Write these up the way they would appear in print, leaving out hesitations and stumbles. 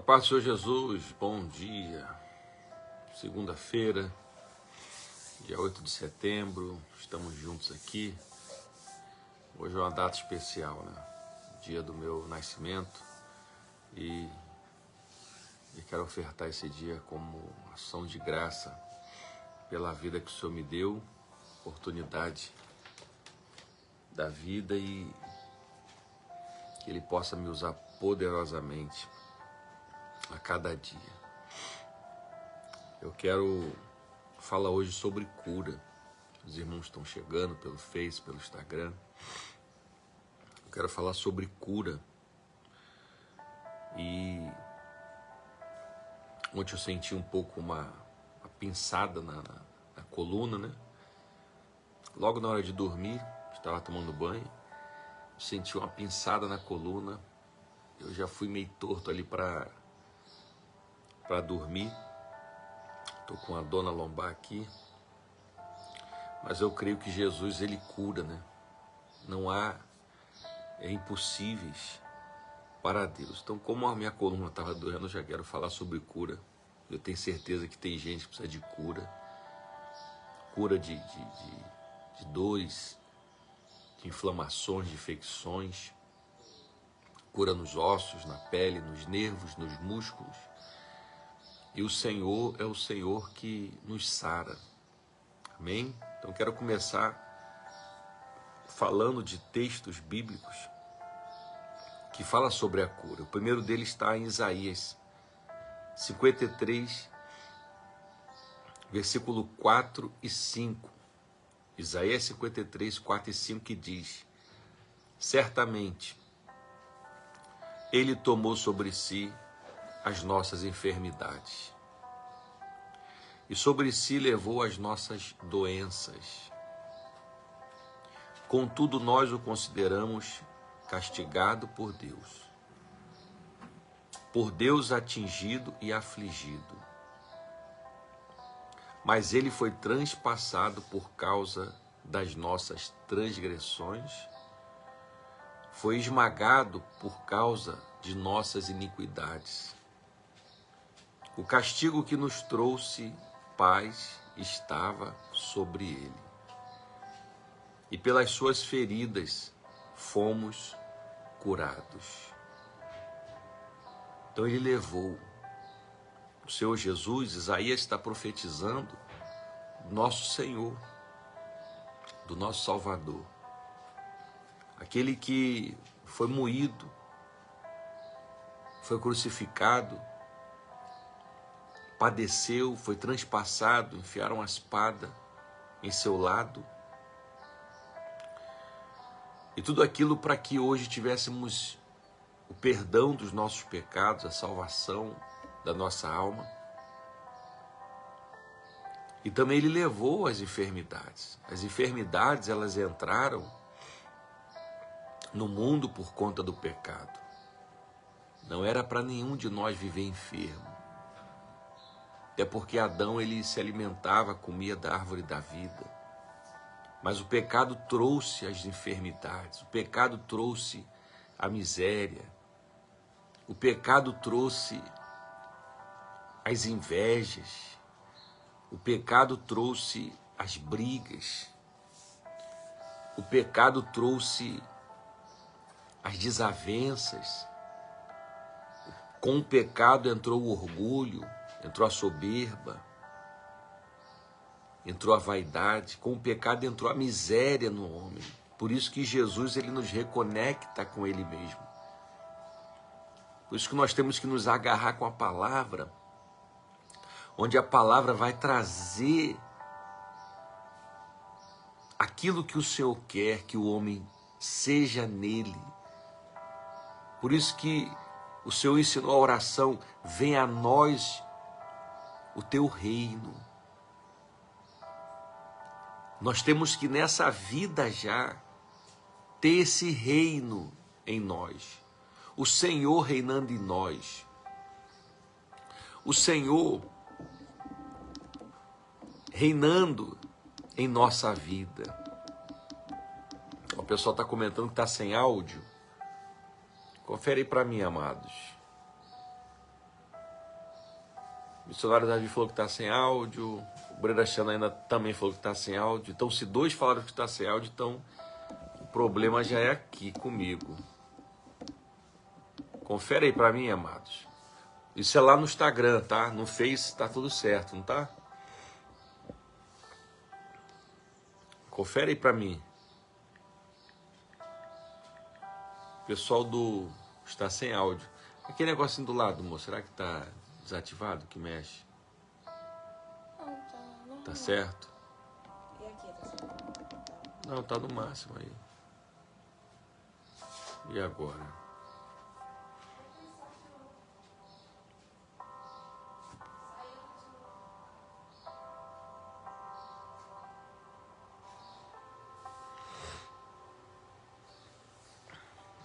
A paz do Senhor Jesus, bom dia. Segunda-feira, dia 8 de setembro, estamos juntos aqui. Hoje é uma data especial, né? Dia do meu nascimento e quero ofertar esse dia como ação de graça pela vida que o Senhor me deu, oportunidade da vida e que Ele possa me usar poderosamente a cada dia. Eu quero falar hoje sobre cura. Os irmãos estão chegando pelo Face, pelo Instagram. Eu quero falar sobre cura. E ontem eu senti um pouco uma pinçada na coluna, né? Logo na hora de dormir, estava tomando banho, senti uma pinçada na coluna. Eu já fui meio torto ali para dormir. Estou com a dor na lombar aqui. Mas eu creio que Jesus, Ele cura, né? Não há impossíveis para Deus. Então, como a minha coluna estava doendo, eu já quero falar sobre cura. Eu tenho certeza que tem gente que precisa de cura. Cura de dores, de inflamações, de infecções. Cura nos ossos, na pele, nos nervos, nos músculos. E o Senhor é o Senhor que nos sara. Amém? Então quero começar falando de textos bíblicos que falam sobre a cura. O primeiro deles está em Isaías 53, versículo 4 e 5. Isaías 53, 4 e 5 que diz: certamente Ele tomou sobre si as nossas enfermidades e sobre si levou as nossas doenças. Contudo, nós o consideramos castigado por Deus atingido e afligido. Mas ele foi transpassado por causa das nossas transgressões, foi esmagado por causa de nossas iniquidades. O castigo que nos trouxe paz estava sobre ele, e pelas suas feridas fomos curados. Então ele levou o Senhor Jesus. Isaías está profetizando do nosso Senhor, do nosso Salvador, aquele que foi moído, foi crucificado, padeceu, foi transpassado, enfiaram a espada em seu lado. E tudo aquilo para que hoje tivéssemos o perdão dos nossos pecados, a salvação da nossa alma. E também ele levou as enfermidades. As enfermidades, elas entraram no mundo por conta do pecado. Não era para nenhum de nós viver enfermo. Até porque Adão, ele se alimentava, comia da árvore da vida. Mas o pecado trouxe as enfermidades, o pecado trouxe a miséria, o pecado trouxe as invejas, o pecado trouxe as brigas, o pecado trouxe as desavenças. Com o pecado entrou o orgulho, entrou a soberba, entrou a vaidade. Com o pecado entrou a miséria no homem. Por isso que Jesus, ele nos reconecta com ele mesmo. Por isso que nós temos que nos agarrar com a palavra, onde a palavra vai trazer aquilo que o Senhor quer que o homem seja nele. Por isso que o Senhor ensinou a oração: venha a nós o teu reino. Nós temos que nessa vida já ter esse reino em nós. O Senhor reinando em nós. O Senhor reinando em nossa vida. O pessoal está comentando que está sem áudio. Confere aí para mim, amados. missionário Davi falou que está sem áudio. O Breda Xanaína também falou que está sem áudio. Então, se dois falaram que está sem áudio, então o problema já é aqui comigo. Confere aí para mim, amados. Isso é lá no Instagram, tá? No Face tá tudo certo, não tá? Confere aí para mim. Pessoal do... está sem áudio. Aquele negocinho do lado, moço, será que tá desativado, que mexe? Não, Tá certo? E aqui, tá certo? Não, tá no máximo aí. E agora?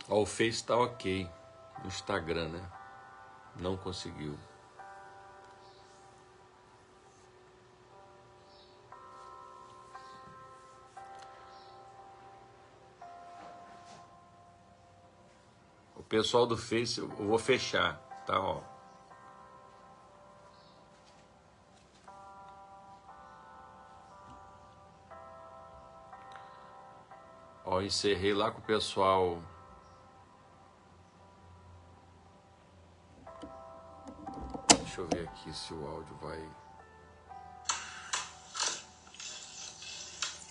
Ó, o Face tá ok. No Instagram, né? Não conseguiu. O pessoal do Face, eu vou fechar, tá? Ó. Ó, encerrei lá com o pessoal. Deixa eu ver aqui se o áudio vai...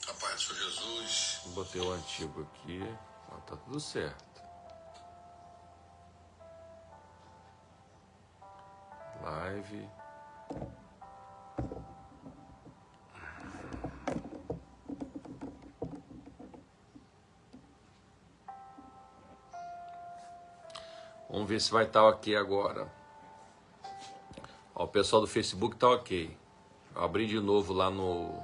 A paz de Jesus. Botei o antigo aqui. Ó, tá tudo certo. Live. Vamos ver se vai estar ok agora. Ó, o pessoal do Facebook tá ok. Eu abri de novo lá no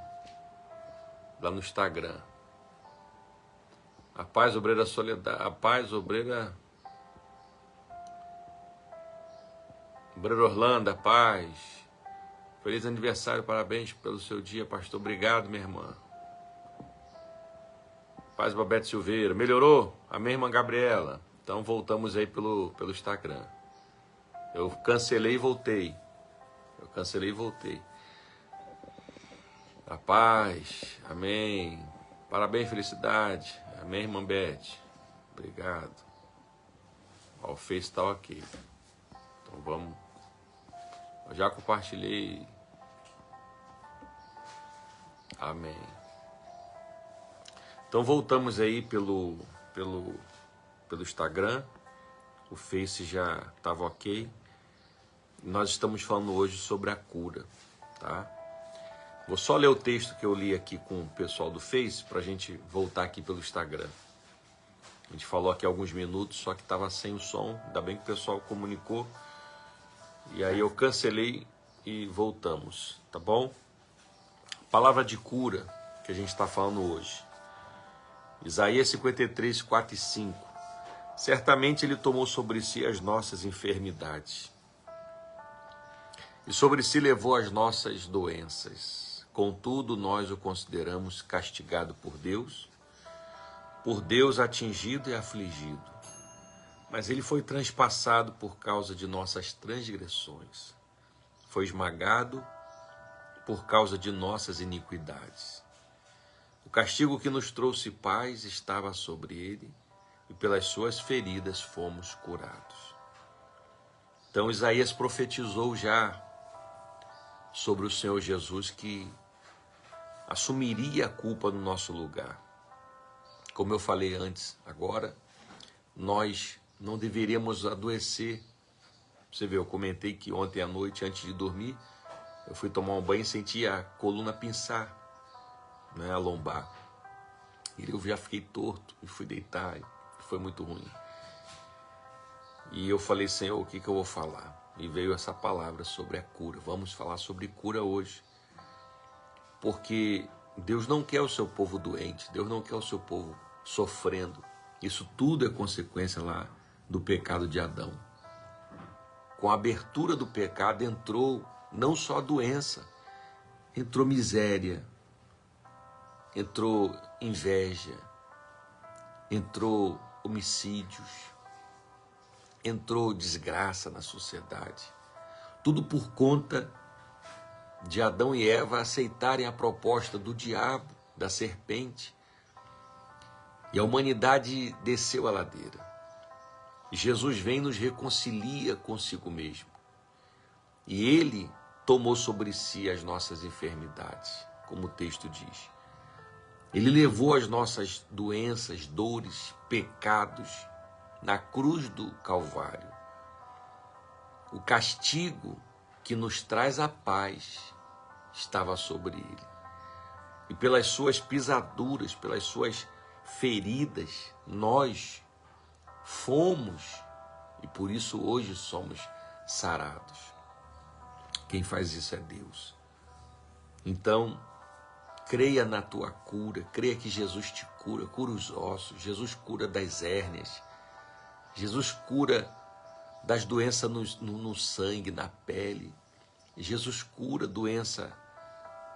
Instagram. A paz, obreira solidária. A paz, obreira... Obreira Orlando, a paz. Feliz aniversário, parabéns pelo seu dia, pastor. Obrigado, minha irmã. Paz, Babete Silveira. Melhorou? A minha irmã Gabriela. Então voltamos aí pelo Instagram. Eu cancelei e voltei. A paz. Amém. Parabéns, felicidade. Amém, irmã Beth. Obrigado. Ó, o Face tá ok. Então vamos. Eu já compartilhei. Amém. Então voltamos aí pelo Instagram. O Face já estava ok. Nós estamos falando hoje sobre a cura, tá? Vou só ler o texto que eu li aqui com o pessoal do Face para a gente voltar aqui pelo Instagram. A gente falou aqui alguns minutos, só que estava sem o som. Ainda bem que o pessoal comunicou. E aí eu cancelei e voltamos, tá bom? Palavra de cura que a gente está falando hoje. Isaías 53, 4 e 5. Certamente ele tomou sobre si as nossas enfermidades e sobre si levou as nossas doenças. Contudo, nós o consideramos castigado por Deus atingido e afligido. Mas ele foi transpassado por causa de nossas transgressões, foi esmagado por causa de nossas iniquidades. O castigo que nos trouxe paz estava sobre ele, e pelas suas feridas fomos curados. Então Isaías profetizou já sobre o Senhor Jesus que assumiria a culpa no nosso lugar. Como eu falei antes, agora nós não deveríamos adoecer. Você vê, eu comentei que ontem à noite, antes de dormir, eu fui tomar um banho e senti a coluna pinçar, né, a lombar. E eu já fiquei torto e fui deitar, e foi muito ruim. E eu falei, Senhor, o que eu vou falar? E veio essa palavra sobre a cura. Vamos falar sobre cura hoje. Porque Deus não quer o seu povo doente, Deus não quer o seu povo sofrendo. Isso tudo é consequência lá do pecado de Adão. Com a abertura do pecado entrou não só doença, entrou miséria, entrou inveja, entrou homicídios, entrou desgraça na sociedade. Tudo por conta de Adão e Eva aceitarem a proposta do diabo, da serpente, e a humanidade desceu a ladeira. Jesus vem e nos reconcilia consigo mesmo. E Ele tomou sobre si as nossas enfermidades, como o texto diz. Ele levou as nossas doenças, dores, pecados na cruz do Calvário. O castigo que nos traz a paz estava sobre Ele. E pelas suas pisaduras, pelas suas feridas, nós fomos, e por isso hoje somos sarados. Quem faz isso é Deus. Então, creia na tua cura, creia que Jesus te cura, cura os ossos, Jesus cura das hérnias, Jesus cura das doenças no sangue, na pele, Jesus cura doença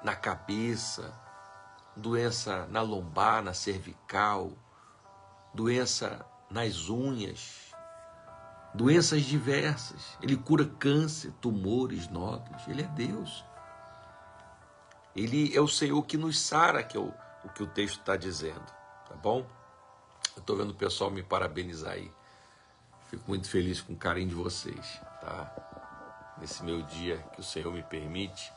na cabeça, doença na lombar, na cervical, doença nas unhas, doenças diversas. Ele cura câncer, tumores, nódulos. Ele é Deus. Ele é o Senhor que nos sara, que é o que o texto está dizendo, tá bom? Eu estou vendo o pessoal me parabenizar aí. Fico muito feliz com o carinho de vocês, tá? Nesse meu dia que o Senhor me permite.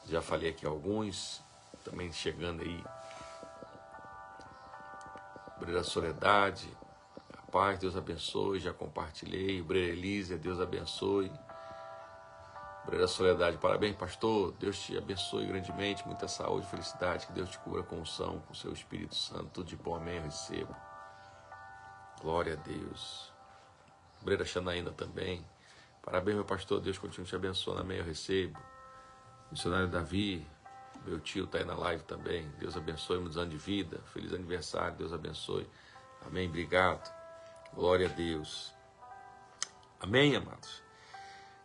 Já falei aqui alguns, também chegando aí. Obreira Soledade, a paz, Deus abençoe, já compartilhei. Obreira Elísia, Deus abençoe. Obreira Soledade, parabéns, pastor, Deus te abençoe grandemente, muita saúde e felicidade, que Deus te cubra com unção, com o seu Espírito Santo, tudo de bom, amém, eu recebo. Glória a Deus. Obreira Xanaína também, parabéns, meu pastor, Deus continue te abençoando, amém, eu recebo. Missionário Davi, meu tio está aí na live também, Deus abençoe, muitos anos de vida, feliz aniversário, Deus abençoe, amém, obrigado, glória a Deus, amém, amados.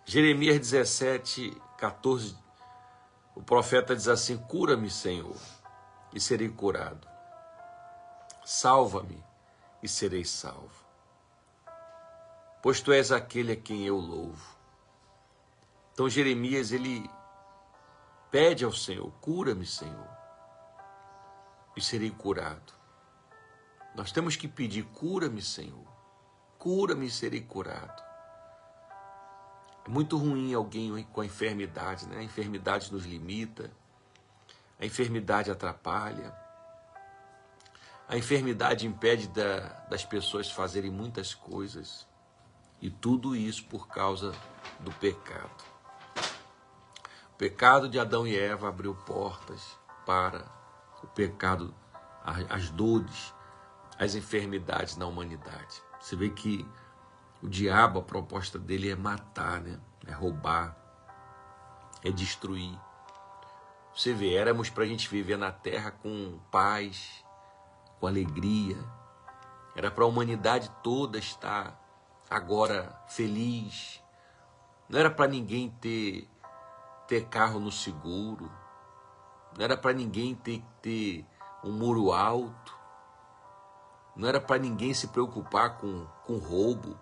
Jeremias 17, 14, o profeta diz assim: cura-me, Senhor, e serei curado, salva-me e serei salvo, pois tu és aquele a quem eu louvo. Então Jeremias, ele pede ao Senhor: cura-me, Senhor, e serei curado. Nós temos que pedir: cura-me, Senhor, cura-me e serei curado. É muito ruim alguém com a enfermidade, né? A enfermidade nos limita, a enfermidade atrapalha, a enfermidade impede das pessoas fazerem muitas coisas, e tudo isso por causa do pecado. O pecado de Adão e Eva abriu portas para o pecado, as dores, as enfermidades na humanidade. Você vê que o diabo, a proposta dele é matar, né? É roubar, é destruir. Você vê, éramos para a gente viver na terra com paz, com alegria. Era para a humanidade toda estar agora feliz. Não era para ninguém ter carro no seguro. Não era para ninguém ter um muro alto. Não era para ninguém se preocupar com roubo,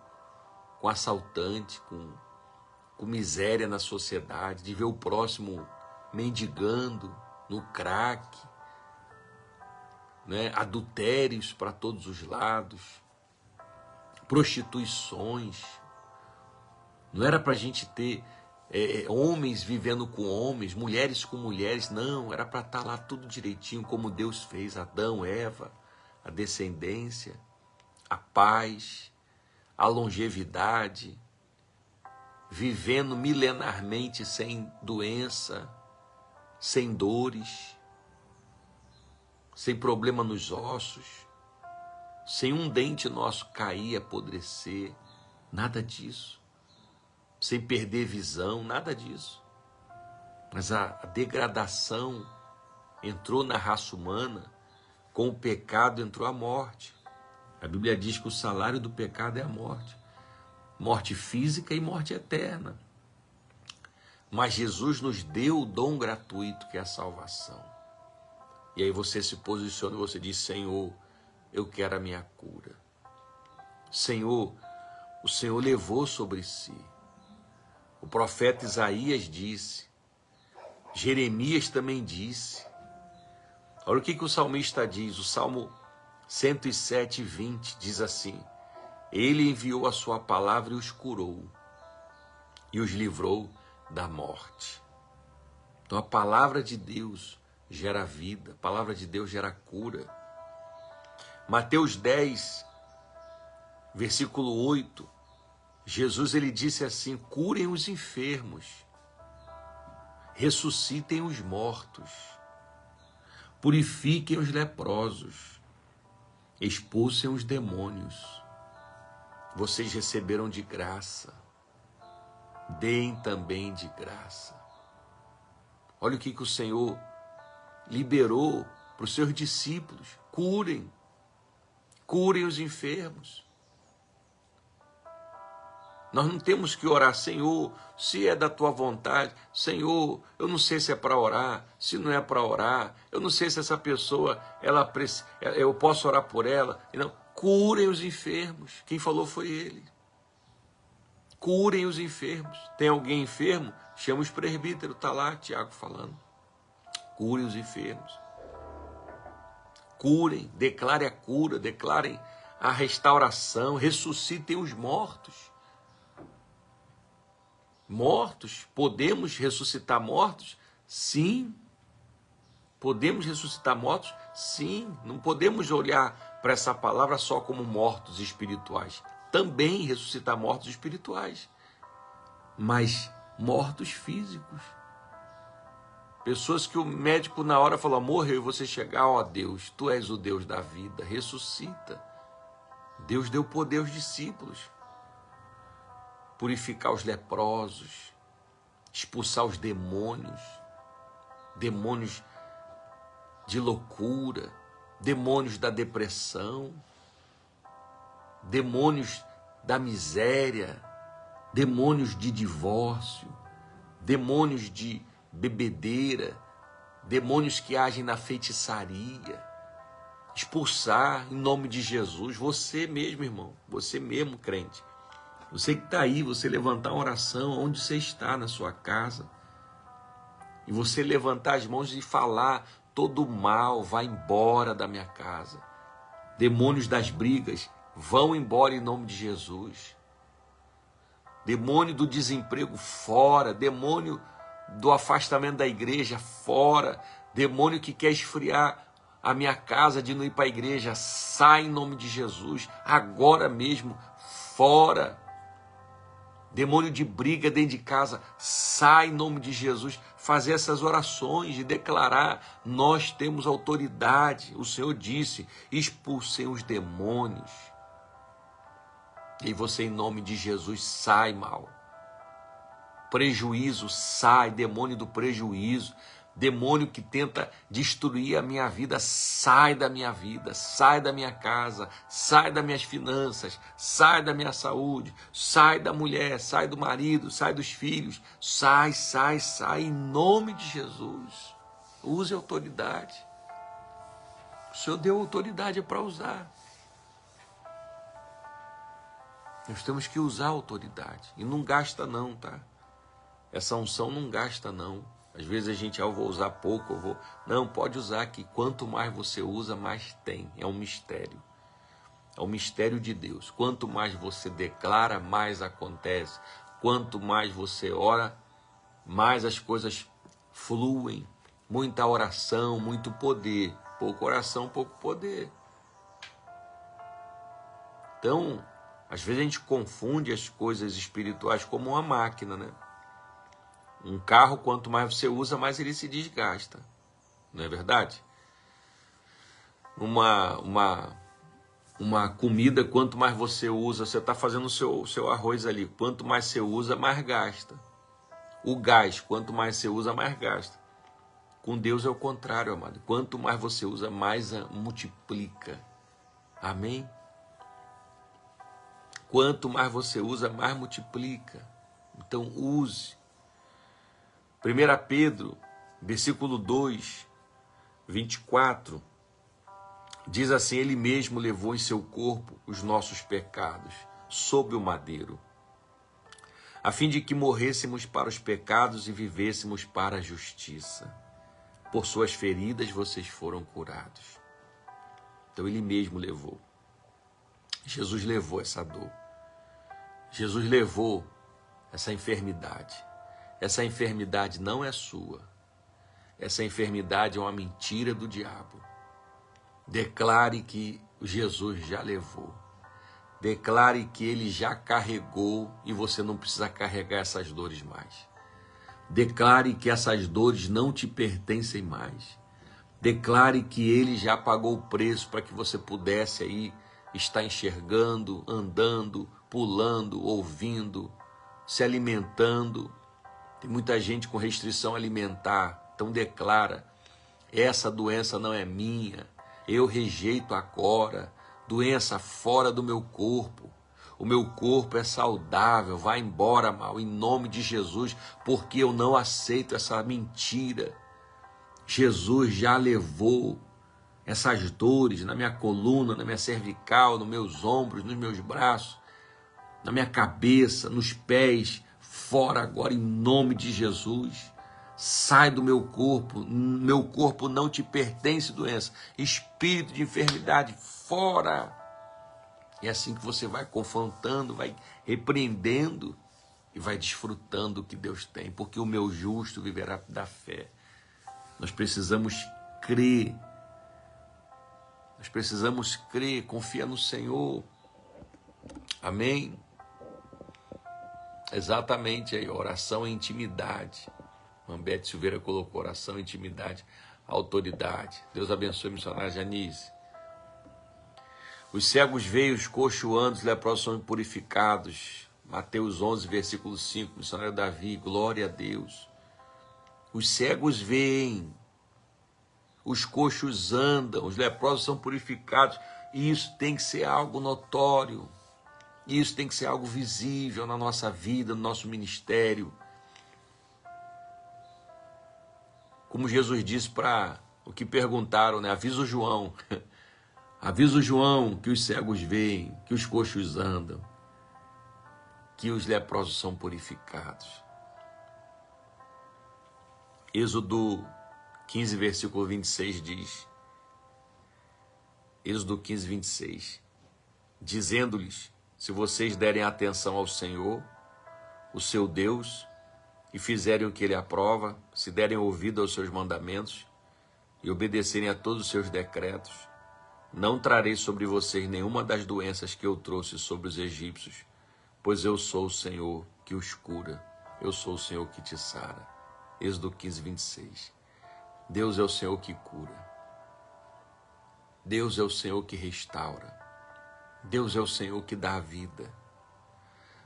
com assaltante, com miséria na sociedade, de ver o próximo mendigando no crack, né? Adultérios para todos os lados, prostituições. Não era para a gente ter homens vivendo com homens, mulheres com mulheres, não, era para estar lá tudo direitinho, como Deus fez, Adão, Eva, a descendência, a paz, a longevidade, vivendo milenarmente sem doença, sem dores, sem problema nos ossos, sem um dente nosso cair, apodrecer, nada disso. Sem perder visão, nada disso. Mas a degradação entrou na raça humana, com o pecado entrou a morte. A Bíblia diz que o salário do pecado é a morte. Morte física e morte eterna. Mas Jesus nos deu o dom gratuito que é a salvação. E aí você se posiciona e você diz: Senhor, eu quero a minha cura. Senhor, o Senhor levou sobre si. O profeta Isaías disse. Jeremias também disse. Olha o que o salmista diz. O Salmo 107, 20 diz assim: Ele enviou a sua palavra e os curou, e os livrou da morte. Então a palavra de Deus gera vida, a palavra de Deus gera cura. Mateus 10, versículo 8, Jesus ele disse assim: curem os enfermos, ressuscitem os mortos, purifiquem os leprosos, expulsem os demônios. Vocês receberam de graça, deem também de graça. Olha o que o Senhor liberou para os seus discípulos: curem os enfermos. Nós não temos que orar: Senhor, se é da tua vontade, Senhor, eu não sei se é para orar, se não é para orar, eu não sei se essa pessoa, eu posso orar por ela. Não, curem os enfermos. Quem falou foi ele. Curem os enfermos. Tem alguém enfermo? Chama os presbíteros, está lá Tiago falando. Curem os enfermos. Curem, declarem a cura, declarem a restauração, ressuscitem os mortos. Mortos, podemos ressuscitar mortos? Sim. Podemos ressuscitar mortos? Sim. Não podemos olhar para essa palavra só como mortos espirituais. Também ressuscitar mortos espirituais, mas mortos físicos. Pessoas que o médico na hora falou: morreu, e você chegar: ó Deus, tu és o Deus da vida, ressuscita. Deus deu poder aos discípulos. Purificar os leprosos, expulsar os demônios, demônios de loucura, demônios da depressão, demônios da miséria, demônios de divórcio, demônios de bebedeira, demônios que agem na feitiçaria. Expulsar em nome de Jesus. Você mesmo, irmão, você mesmo, crente, você que está aí, você levantar uma oração onde você está, na sua casa, e você levantar as mãos e falar: todo mal vai embora da minha casa. Demônios das brigas vão embora em nome de Jesus. Demônio do desemprego fora, demônio do afastamento da igreja fora, demônio que quer esfriar a minha casa de não ir para a igreja, sai em nome de Jesus, agora mesmo, fora. Demônio de briga dentro de casa, sai em nome de Jesus. Fazer essas orações e declarar: nós temos autoridade. O Senhor disse: expulsem os demônios. E você, em nome de Jesus, sai, mal. Prejuízo, sai. Demônio do prejuízo. Demônio que tenta destruir a minha vida, sai da minha vida, sai da minha casa, sai das minhas finanças, sai da minha saúde, sai da mulher, sai do marido, sai dos filhos, sai, em nome de Jesus. Use autoridade. O Senhor deu autoridade para usar. Nós temos que usar a autoridade. E não gasta não, tá? Essa unção não gasta não. Às vezes a gente: eu vou usar pouco, eu vou... Não, pode usar, que quanto mais você usa, mais tem. É um mistério. É o mistério de Deus. Quanto mais você declara, mais acontece. Quanto mais você ora, mais as coisas fluem. Muita oração, muito poder. Pouca oração, pouco poder. Então, às vezes a gente confunde as coisas espirituais como uma máquina, né? Um carro, quanto mais você usa, mais ele se desgasta. Não é verdade? Uma comida, quanto mais você usa, você está fazendo o seu arroz ali, quanto mais você usa, mais gasta. O gás, quanto mais você usa, mais gasta. Com Deus é o contrário, amado. Quanto mais você usa, mais multiplica. Amém? Quanto mais você usa, mais multiplica. Então use. 1 Pedro, versículo 2, 24, diz assim: ele mesmo levou em seu corpo os nossos pecados sob o madeiro, a fim de que morrêssemos para os pecados e vivêssemos para a justiça. Por suas feridas vocês foram curados. Então ele mesmo levou. Jesus levou essa dor. Jesus levou essa enfermidade. Essa enfermidade não é sua. Essa enfermidade é uma mentira do diabo. Declare que Jesus já levou. Declare que ele já carregou e você não precisa carregar essas dores mais. Declare que essas dores não te pertencem mais. Declare que ele já pagou o preço para que você pudesse aí estar enxergando, andando, pulando, ouvindo, se alimentando. Tem muita gente com restrição alimentar. Então declara, essa doença não é minha, eu rejeito agora, doença fora do meu corpo. O meu corpo é saudável, vai embora, mal, em nome de Jesus, porque eu não aceito essa mentira. Jesus já levou essas dores na minha coluna, na minha cervical, nos meus ombros, nos meus braços, na minha cabeça, nos pés, fora agora em nome de Jesus. Sai do meu corpo não te pertence, doença, espírito de enfermidade, fora. É assim que você vai confrontando, vai repreendendo e vai desfrutando o que Deus tem, porque o meu justo viverá da fé. Nós precisamos crer, confia no Senhor, amém? Exatamente aí, oração é intimidade. Mambete Silveira colocou oração, intimidade, autoridade. Deus abençoe, missionária Janice. Os cegos veem, os coxos andam, os leprosos são purificados. Mateus 11, versículo 5, missionário Davi, glória a Deus. Os cegos veem, os coxos andam, os leprosos são purificados. E isso tem que ser algo notório. Isso tem que ser algo visível na nossa vida, no nosso ministério. Como Jesus disse para o que perguntaram, né? Avisa o João. Avisa o João que os cegos veem, que os coxos andam, que os leprosos são purificados. Êxodo 15, versículo 26 diz, Êxodo 15, 26, dizendo-lhes, se vocês derem atenção ao Senhor, o seu Deus, e fizerem o que ele aprova, se derem ouvido aos seus mandamentos e obedecerem a todos os seus decretos, não trarei sobre vocês nenhuma das doenças que eu trouxe sobre os egípcios, pois eu sou o Senhor que os cura, eu sou o Senhor que te sara. Êxodo 15, 26. Deus é o Senhor que cura. Deus é o Senhor que restaura. Deus é o Senhor que dá a vida.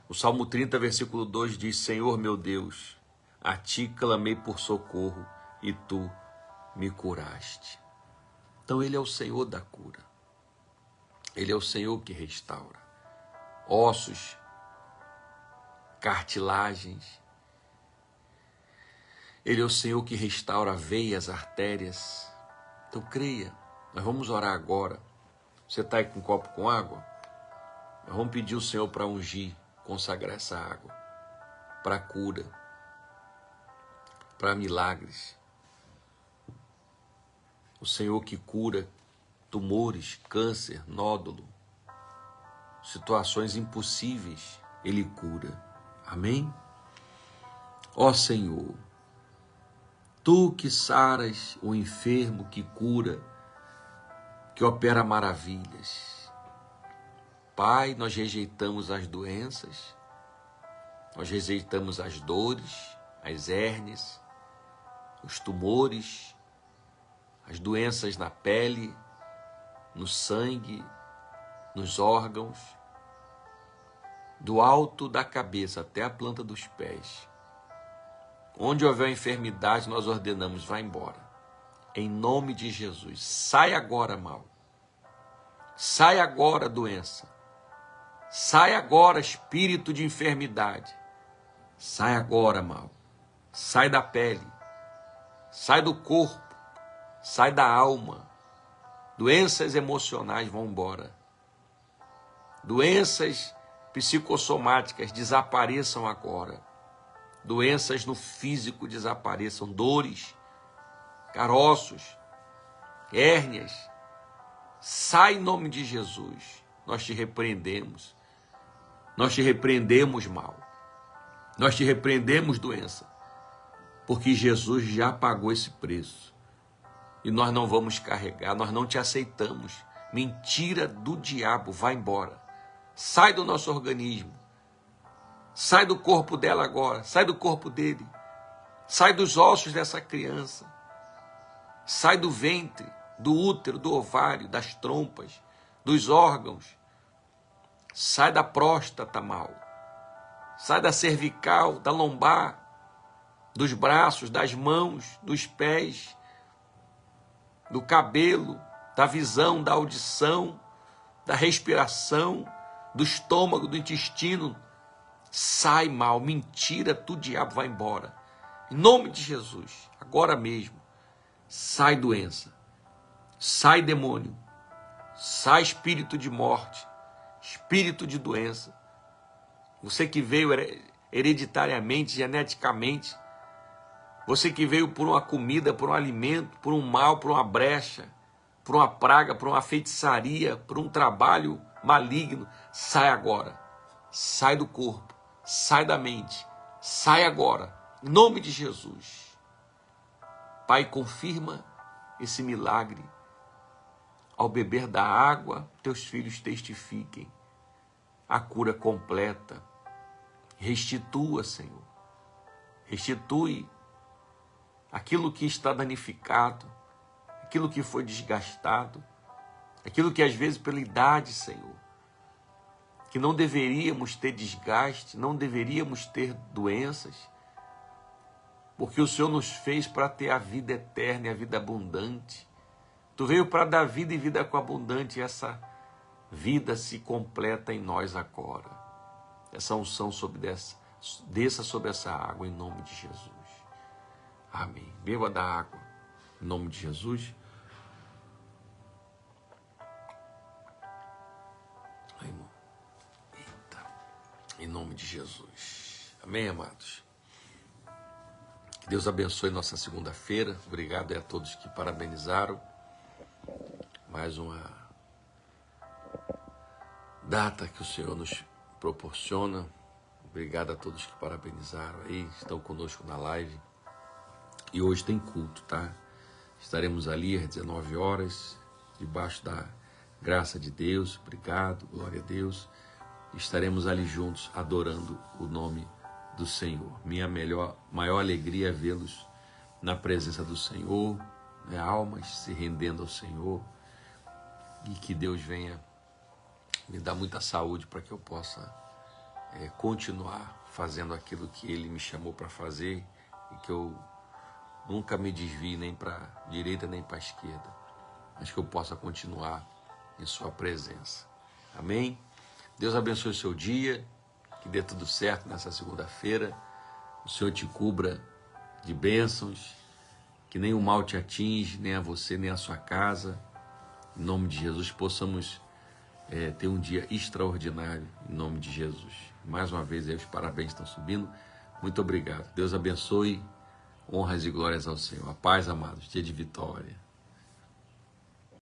O Salmo 30, versículo 2 diz, Senhor meu Deus, a ti clamei por socorro e tu me curaste. Então ele é o Senhor da cura. Ele é o Senhor que restaura. Ossos, cartilagens. Ele é o Senhor que restaura veias, artérias. Então creia. Nós vamos orar agora. Você está aí com um copo com água? Nós vamos pedir ao Senhor para ungir, consagrar essa água para cura, para milagres. O Senhor que cura tumores, câncer, nódulo, situações impossíveis, Ele cura. Amém? Ó Senhor, Tu que saras o enfermo, que cura, que opera maravilhas. Pai, nós rejeitamos as doenças, nós rejeitamos as dores, as hérnias, os tumores, as doenças na pele, no sangue, nos órgãos, do alto da cabeça até a planta dos pés. Onde houver enfermidade, nós ordenamos, vá embora. Em nome de Jesus, sai agora, mal. Sai agora, doença. Sai agora, espírito de enfermidade. Sai agora, mal. Sai da pele. Sai do corpo. Sai da alma. Doenças emocionais vão embora. Doenças psicossomáticas desapareçam agora. Doenças no físico desapareçam, dores, caroços, hérnias. Sai em nome de Jesus. Nós te repreendemos. Nós te repreendemos, mal. Nós te repreendemos, doença. Porque Jesus já pagou esse preço. E nós não vamos carregar, nós não te aceitamos. Mentira do diabo, vai embora. Sai do nosso organismo. Sai do corpo dela agora, sai do corpo dele. Sai dos ossos dessa criança. Sai do ventre, do útero, do ovário, das trompas, dos órgãos. Sai da próstata, mal. Sai da cervical, da lombar, dos braços, das mãos, dos pés, do cabelo, da visão, da audição, da respiração, do estômago, do intestino. Sai, mal, mentira do diabo, vai embora. Em nome de Jesus, agora mesmo. Sai, doença. Sai, demônio. Sai, espírito de morte. Espírito de doença. Você que veio hereditariamente, geneticamente. Você que veio por uma comida, por um alimento, por um mal, por uma brecha, por uma praga, por uma feitiçaria, por um trabalho maligno. Sai agora. Sai do corpo. Sai da mente. Sai agora. Em nome de Jesus. Pai, confirma esse milagre. Ao beber da água, teus filhos testifiquem a cura completa. Restitua, Senhor. Restitui aquilo que está danificado, aquilo que foi desgastado, aquilo que às vezes pela idade, Senhor, que não deveríamos ter desgaste, não deveríamos ter doenças, porque o Senhor nos fez para ter a vida eterna e a vida abundante. Tu veio para dar vida e vida com abundante, e essa vida se completa em nós agora. Essa unção desça sobre essa água em nome de Jesus. Amém. Beba da água em nome de Jesus. Ai, irmão. Eita. Em nome de Jesus. Amém, amados. Que Deus abençoe nossa segunda-feira. Obrigado a todos que parabenizaram. Mais uma data que o Senhor nos proporciona. Obrigado a todos que parabenizaram aí, estão conosco na live. E hoje tem culto, tá? Estaremos ali às 19 horas, debaixo da graça de Deus. Obrigado, glória a Deus. Estaremos ali juntos, adorando o nome do Senhor. Minha maior alegria é vê-los na presença do Senhor, né? Almas se rendendo ao Senhor. E que Deus venha me dar muita saúde para que eu possa continuar fazendo aquilo que Ele me chamou para fazer e que eu nunca me desvie nem para a direita nem para a esquerda, mas que eu possa continuar em Sua presença. Amém? Deus abençoe o seu dia, que dê tudo certo nessa segunda-feira, o Senhor te cubra de bênçãos, que nem o mal te atinge, nem a você, nem a sua casa. Em nome de Jesus, possamos ter um dia extraordinário, em nome de Jesus. Mais uma vez, aí, os parabéns estão subindo. Muito obrigado. Deus abençoe. Honras e glórias ao Senhor. A paz, amados. Dia de vitória.